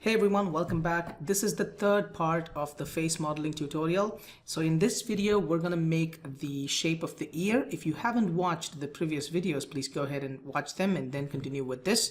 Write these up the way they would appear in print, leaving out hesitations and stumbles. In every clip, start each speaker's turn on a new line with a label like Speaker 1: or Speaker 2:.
Speaker 1: Hey everyone, welcome back. This is the third part of the face modeling tutorial. So in this video, we're going to make the shape of the ear. If you haven't watched the previous videos, please go ahead and watch them and then continue with this.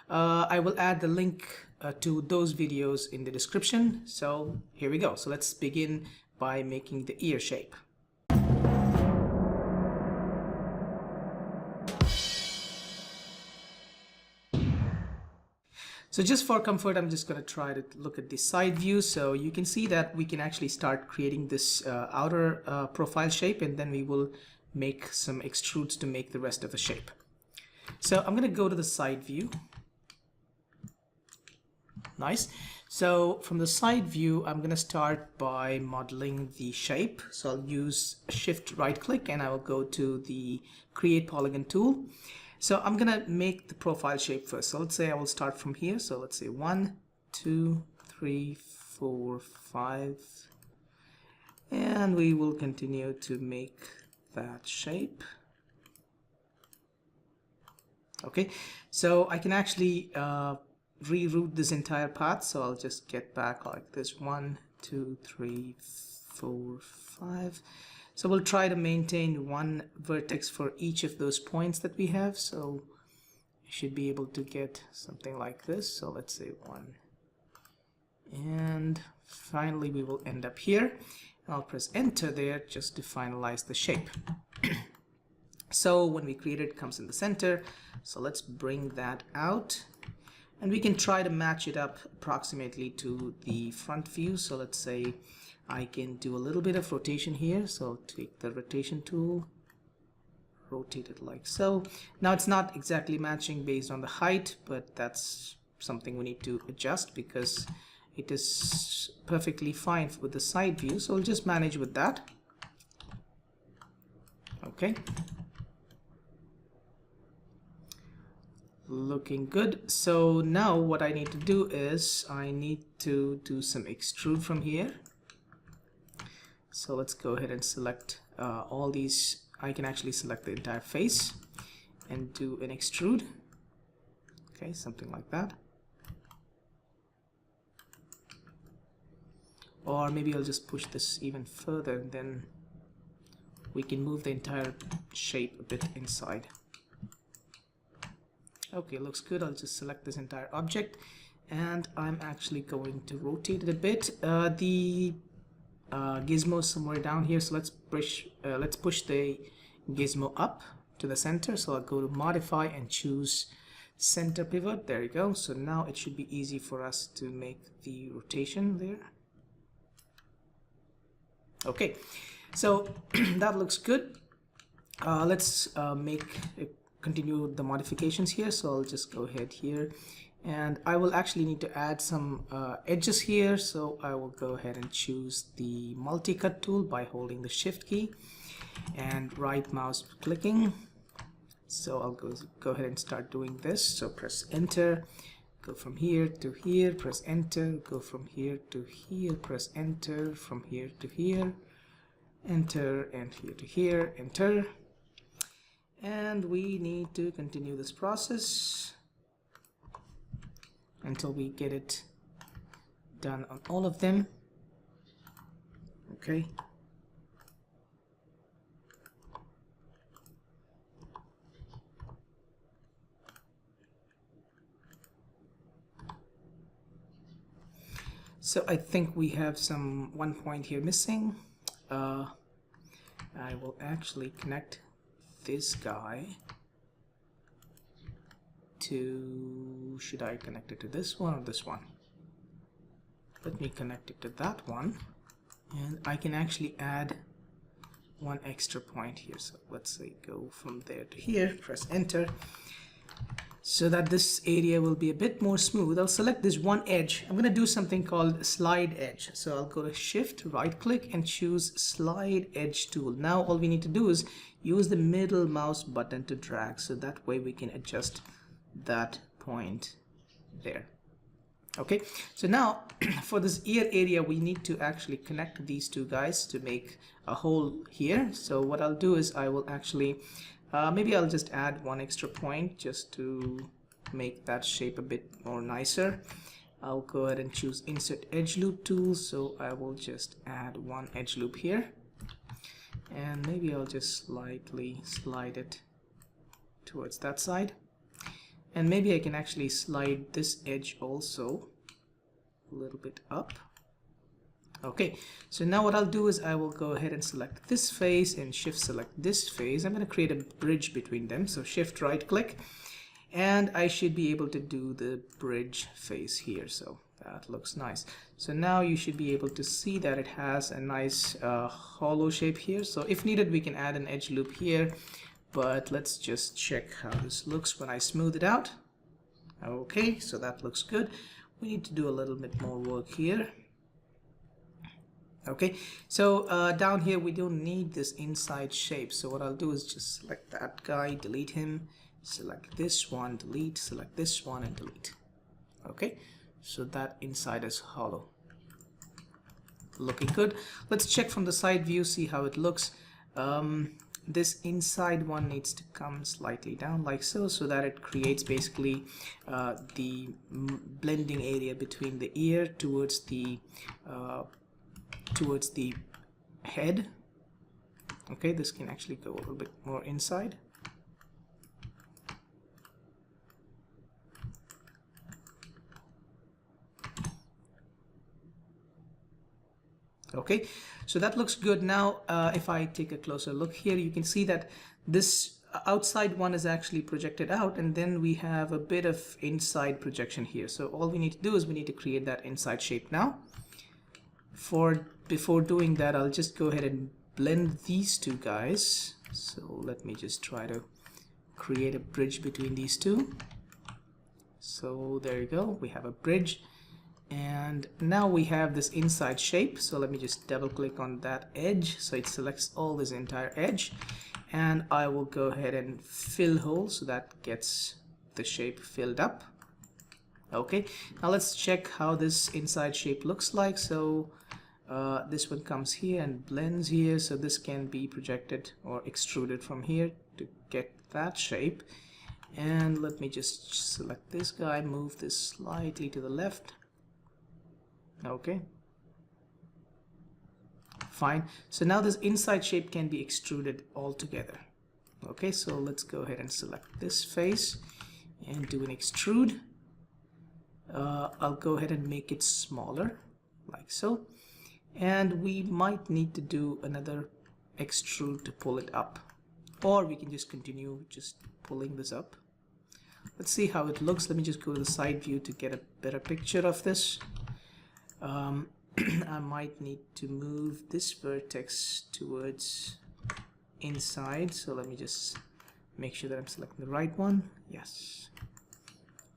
Speaker 1: I will add the link to those videos in the description. So here we go. So let's begin by making the ear shape. So just for comfort, I'm just going to try to look at the side view. So you can see that we can actually start creating this outer profile shape, and then we will make some extrudes to make the rest of the shape. So I'm going to go to the side view. Nice. So from the side view, I'm going to start by modeling the shape. So I'll use Shift right click and I will go to the Create Polygon tool. So I'm going to make the profile shape first. So let's say I will start from here. So let's say 1, 2, 3, 4, 5. And we will continue to make that shape. Okay, so I can actually reroute this entire path. So I'll just get back like this. 1, 2, 3, 4, 5. So we'll try to maintain one vertex for each of those points that we have. So you should be able to get something like this. So let's say 1. And finally we will end up here. I'll press enter there just to finalize the shape. So when we create it, it comes in the center. So let's bring that out. And we can try to match it up approximately to the front view. So let's say I can do a little bit of rotation here. So I'll take the rotation tool, rotate it like so. Now it's not exactly matching based on the height, but that's something we need to adjust because it is perfectly fine with the side view. So we'll just manage with that. Okay. Looking good. So now what I need to do is I need to do some extrude from here. So let's go ahead and select all these. I can actually select the entire face and do an extrude. Okay, something like that. Or maybe I'll just push this even further and then we can move the entire shape a bit inside. Okay, looks good. I'll just select this entire object and I'm actually going to rotate it a bit. The gizmo somewhere down here, so let's push the gizmo up to the center. So I'll go to modify and choose center pivot. There you go. So now it should be easy for us to make the rotation there. Okay, so that looks good. Let's continue the modifications here. So I'll just go ahead here and I will actually need to add some edges here. So I will go ahead and choose the multi-cut tool by holding the shift key and right mouse clicking. So I'll go ahead and start doing this. So press enter, go from here to here, press enter, go from here to here, press enter, from here to here, enter, and here to here, enter. And we need to continue this process until we get it done on all of them. Okay. So I think we have one point here missing. I will actually connect this guy to, should I connect it to this one or this one? Let me connect it to that one and I can actually add one extra point here. So let's say go from there to here, press enter, so that this area will be a bit more smooth. I'll select this one edge. I'm going to do something called slide edge. So I'll go to shift right click and choose slide edge tool. Now all we need to do is use the middle mouse button to drag, so that way we can adjust that point there. Okay, so now for this ear area we need to actually connect these two guys to make a hole here. So what I'll do is I will actually maybe I'll just add one extra point just to make that shape a bit more nicer. I'll go ahead and choose Insert Edge Loop tool, so I will just add one edge loop here, and maybe I'll just slightly slide it towards that side, and maybe I can actually slide this edge also a little bit up. Okay, so now what I'll do is I will go ahead and select this face and shift select this face. I'm going to create a bridge between them, so shift right click, and I should be able to do the bridge face here. So that looks nice. So now you should be able to see that it has a nice hollow shape here. So if needed, we can add an edge loop here, but let's just check how this looks when I smooth it out. Okay, so that looks good. We need to do a little bit more work here. Okay, so down here we don't need this inside shape, so what I'll do is just select that guy, delete him, select this one, delete, select this one, and delete. Okay, so that inside is hollow. Looking good. Let's check from the side view, see how it looks. This inside one needs to come slightly down like so, so that it creates basically the blending area between the ear towards the head. Okay, this can actually go a little bit more inside. Okay, so that looks good. Now if I take a closer look here, you can see that this outside one is actually projected out, and then we have a bit of inside projection here. So all we need to do is we need to create that inside shape now. Before doing that, I'll just go ahead and blend these two guys. So let me just try to create a bridge between these two. So there you go, we have a bridge, and now we have this inside shape. So let me just double click on that edge, so it selects all this entire edge, and I will go ahead and fill hole, so that gets the shape filled up. Okay, now let's check how this inside shape looks like. So this one comes here and blends here, so this can be projected or extruded from here to get that shape. And let me just select this guy, move this slightly to the left. Okay, fine. So now this inside shape can be extruded all together. Okay, so let's go ahead and select this face and do an extrude. I'll go ahead and make it smaller like so, and we might need to do another extrude to pull it up, or we can just continue just pulling this up. Let's see how it looks. Let me just go to the side view to get a better picture of this. I might need to move this vertex towards inside, so let me just make sure that I'm selecting the right one. Yes.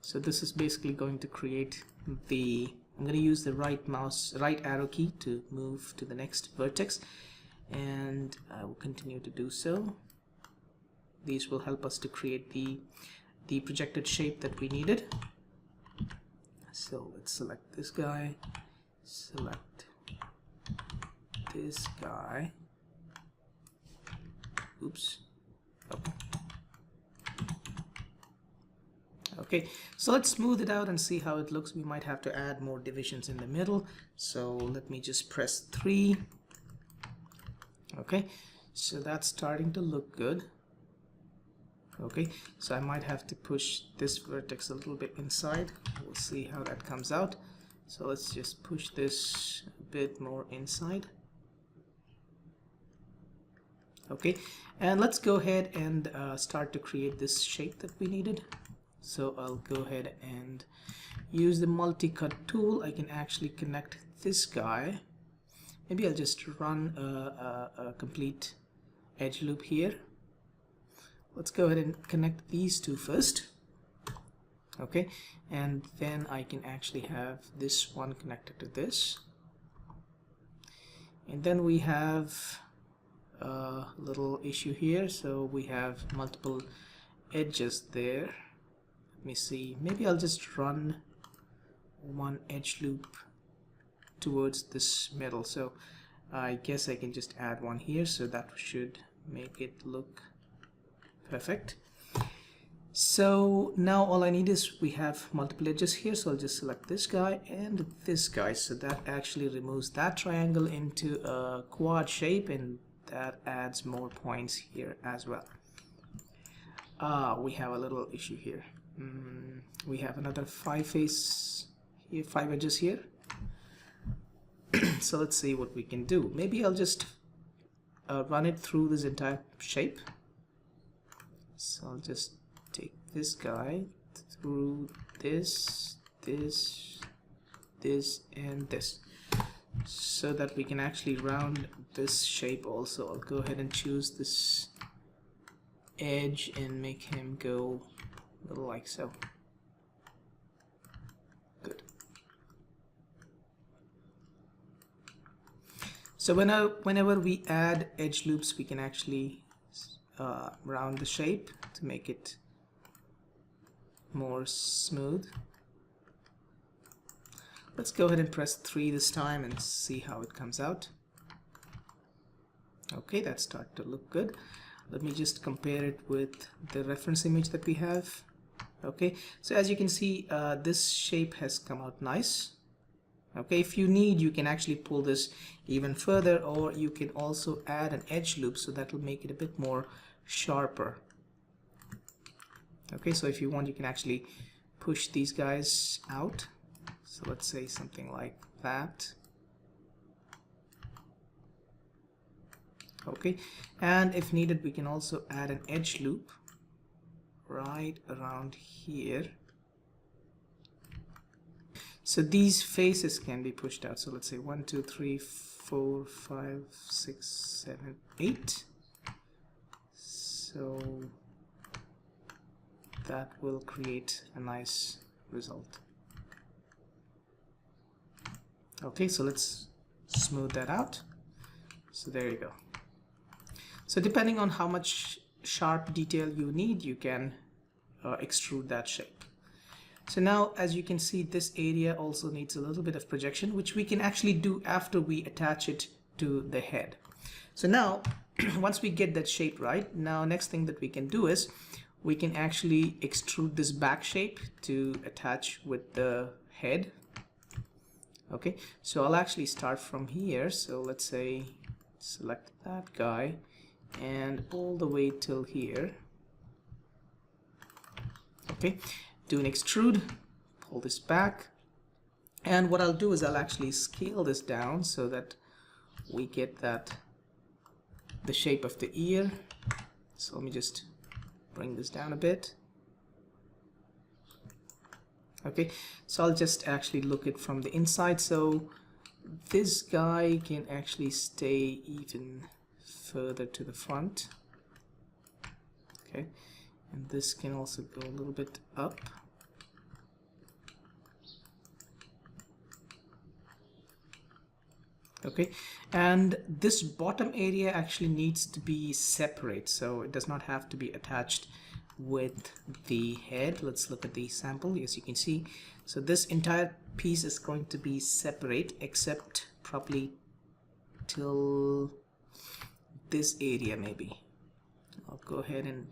Speaker 1: So this is basically going to create the, I'm going to use the right arrow key to move to the next vertex, and I will continue to do so. These will help us to create the projected shape that we needed. So let's select this guy, select this guy. Oops. Okay. Okay, so let's smooth it out and see how it looks. We might have to add more divisions in the middle, so let me just press 3. Okay, so that's starting to look good. Okay, so I might have to push this vertex a little bit inside. We'll see how that comes out. So let's just push this a bit more inside. Okay, and let's go ahead and start to create this shape that we needed. So I'll go ahead and use the multi-cut tool. I can actually connect this guy. Maybe I'll just run a complete edge loop here. Let's go ahead and connect these two first. Okay, and then I can actually have this one connected to this. And then we have a little issue here. So we have multiple edges there. Let me see, maybe I'll just run one edge loop towards this middle. So I guess I can just add one here, so that should make it look perfect. So now all I need is, we have multiple edges here, so I'll just select this guy and this guy. So that actually removes that triangle into a quad shape, and that adds more points here as well. We have a little issue here. We have another 5 face here, 5 edges here. So let's see what we can do. Maybe I'll just run it through this entire shape. So I'll just take this guy through this, this, this, and this, so that we can actually round this shape also. I'll go ahead and choose this edge and make him go a little like so. Good. So whenever we add edge loops, we can actually round the shape to make it more smooth. Let's go ahead and press 3 this time and see how it comes out. Okay, that started to look good. Let me just compare it with the reference image that we have. Okay, so as you can see, this shape has come out nice. Okay, if you need, you can actually pull this even further, or you can also add an edge loop, so that will make it a bit more sharper. Okay, so if you want, you can actually push these guys out. So let's say something like that. Okay, and if needed, we can also add an edge loop right around here. So these faces can be pushed out. So let's say 1, 2, 3, 4, 5, 6, 7, 8. So that will create a nice result. Okay, so let's smooth that out. So there you go. So depending on how much sharp detail you need, you can extrude that shape. So now, as you can see, this area also needs a little bit of projection, which we can actually do after we attach it to the head. So now, once we get that shape right, now next thing that we can do is, we can actually extrude this back shape to attach with the head. Okay, so I'll actually start from here. So let's say select that guy and all the way till here. Okay, do an extrude, pull this back, and what I'll do is I'll actually scale this down so that we get that the shape of the ear. So let me just bring this down a bit. Okay, so I'll just actually look it from the inside. So this guy can actually stay even further to the front. Okay, and this can also go a little bit up. Okay, and this bottom area actually needs to be separate, so it does not have to be attached with the head. Let's look at the sample. As you can see, so this entire piece is going to be separate, except probably till this area. Maybe I'll go ahead and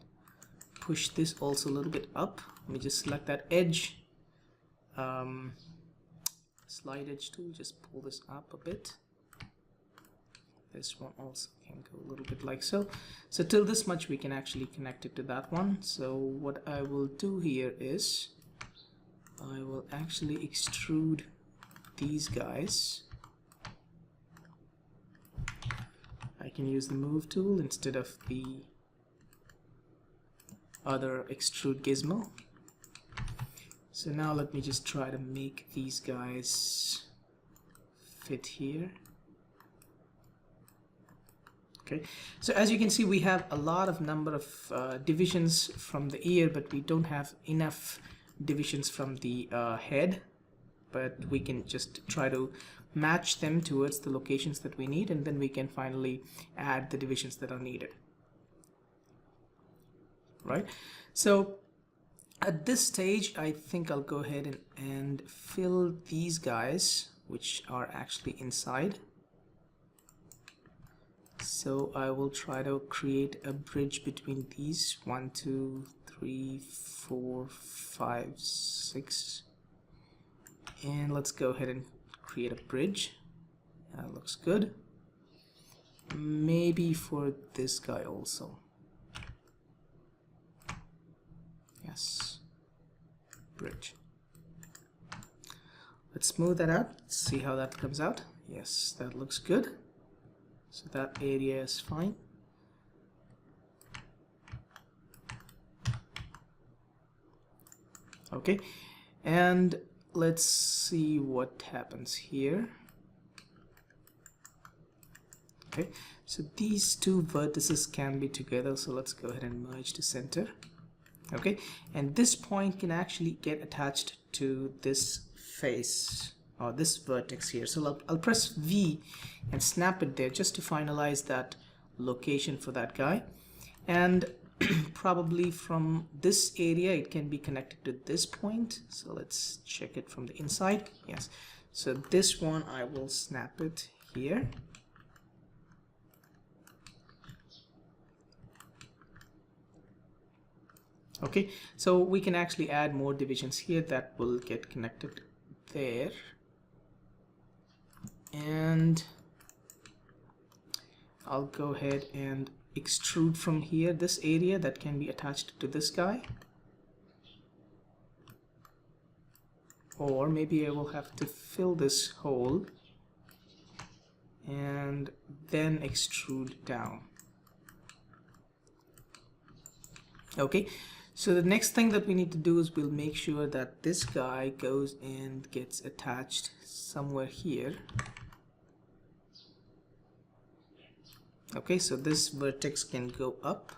Speaker 1: push this also a little bit up. Let me just select that edge, slide edge tool, just pull this up a bit. This one also can go a little bit like so. So till this much we can actually connect it to that one. So what I will do here is I will actually extrude these guys. I can use the move tool instead of the other extrude gizmo. So now let me just try to make these guys fit here. Okay, so as you can see, we have a lot of number of divisions from the ear, but we don't have enough divisions from the head. But we can just try to match them towards the locations that we need, and then we can finally add the divisions that are needed. Right, so at this stage I think I'll go ahead and fill these guys, which are actually inside. So I will try to create a bridge between these 1, 2, 3, 4, 5, 6, and let's go ahead and create a bridge. That looks good. Maybe for this guy also. Yes, bridge. Let's smooth that out, see how that comes out. Yes, that looks good. So that area is fine. Okay, and let's see what happens here. Okay, so these two vertices can be together, so let's go ahead and merge to center. Okay, and this point can actually get attached to this face or this vertex here. So I'll press V and snap it there just to finalize that location for that guy. And probably from this area it can be connected to this point. So let's check it from the inside. Yes, so this one I will snap it here. Okay, so we can actually add more divisions here that will get connected there. And I'll go ahead and extrude from here this area that can be attached to this guy. Or maybe I will have to fill this hole and then extrude down. Okay, so the next thing that we need to do is we'll make sure that this guy goes and gets attached somewhere here. Okay, so this vertex can go up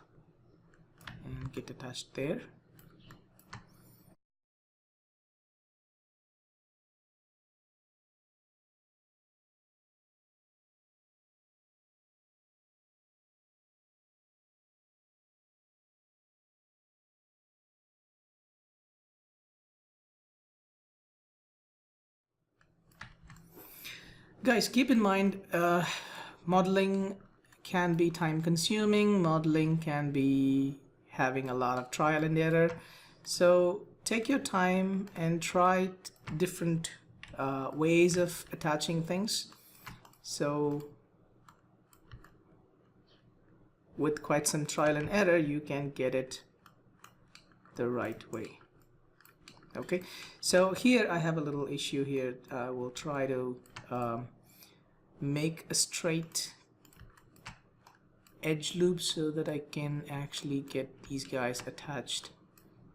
Speaker 1: and get attached there. Guys, keep in mind, modeling can be time consuming, modeling can be having a lot of trial and error. So take your time and try different ways of attaching things. So with quite some trial and error, you can get it the right way. Okay, so here I have a little issue here. I will try to make a straight edge loop so that I can actually get these guys attached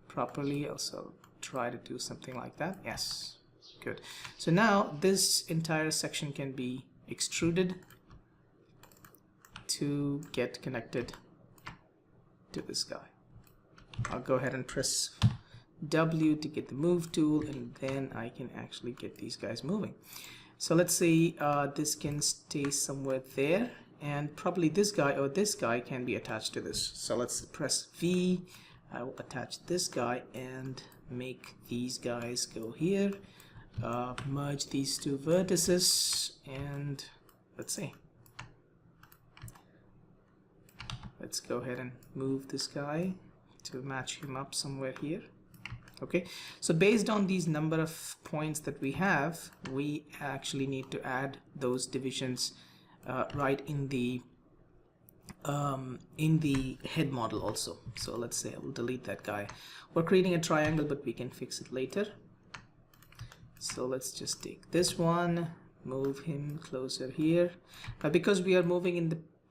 Speaker 1: properly. Also try to do something like that. Yes, good. So now this entire section can be extruded to get connected to this guy. I'll go ahead and press W to get the move tool, and then I can actually get these guys moving. So let's see, this can stay somewhere there, and probably this guy or this guy can be attached to this. So let's press V. I will attach this guy and make these guys go here. Merge these two vertices, and let's see. Let's go ahead and move this guy to match him up somewhere here. Okay, so based on these number of points that we have, we actually need to add those divisions right in the head model also. So let's say I will delete that guy. We're creating a triangle, but we can fix it later. So let's just take this one, move him closer here. Because we are moving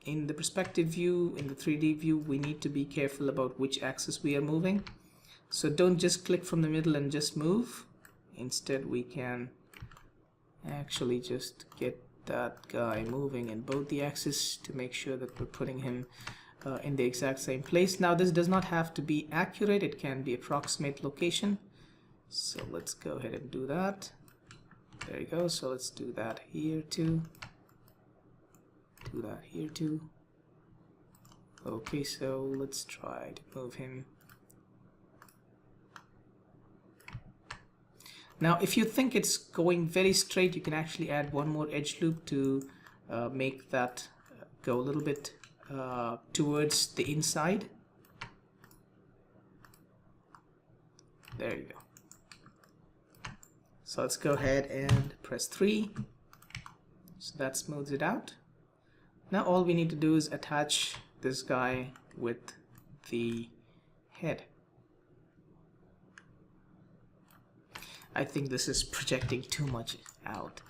Speaker 1: in the perspective view, in the 3D view, we need to be careful about which axis we are moving. So don't just click from the middle and just move. Instead, we can actually just get that guy moving in both the axes to make sure that we're putting him in the exact same place. Now this does not have to be accurate, it can be approximate location. So let's go ahead and do that. There you go. So let's do that here too. Do that here too. Okay, so let's try to move him. Now if you think it's going very straight, you can actually add one more edge loop to make that go a little bit towards the inside. There you go. So let's go ahead and press 3. So that smooths it out. Now all we need to do is attach this guy with the head. I think this is projecting too much out.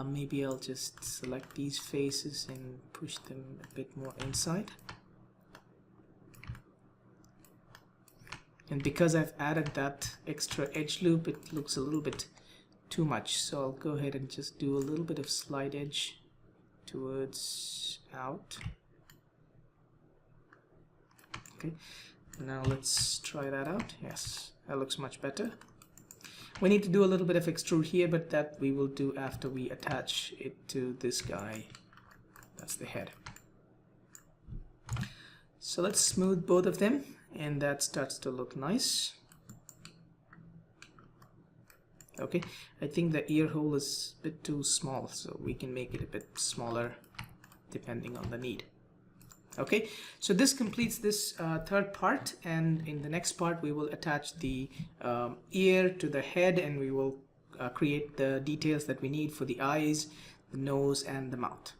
Speaker 1: Maybe I'll just select these faces and push them a bit more inside. And because I've added that extra edge loop, it looks a little bit too much. So I'll go ahead and just do a little bit of slide edge towards out. Okay, now let's try that out. Yes, that looks much better. We need to do a little bit of extrude here, but that we will do after we attach it to this guy. That's the head. So let's smooth both of them, and that starts to look nice. Okay, I think the ear hole is a bit too small, so we can make it a bit smaller depending on the need. Okay, so this completes this third part, and in the next part we will attach the ear to the head, and we will create the details that we need for the eyes, the nose, and the mouth.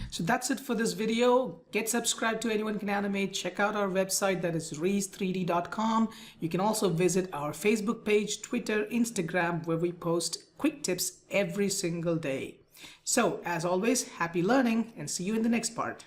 Speaker 1: So that's it for this video. Get subscribed to Anyone Can Animate. Check out our website, that is rees3d.com. You can also visit our Facebook page, Twitter, Instagram, where we post quick tips every single day. So as always, happy learning, and see you in the next part.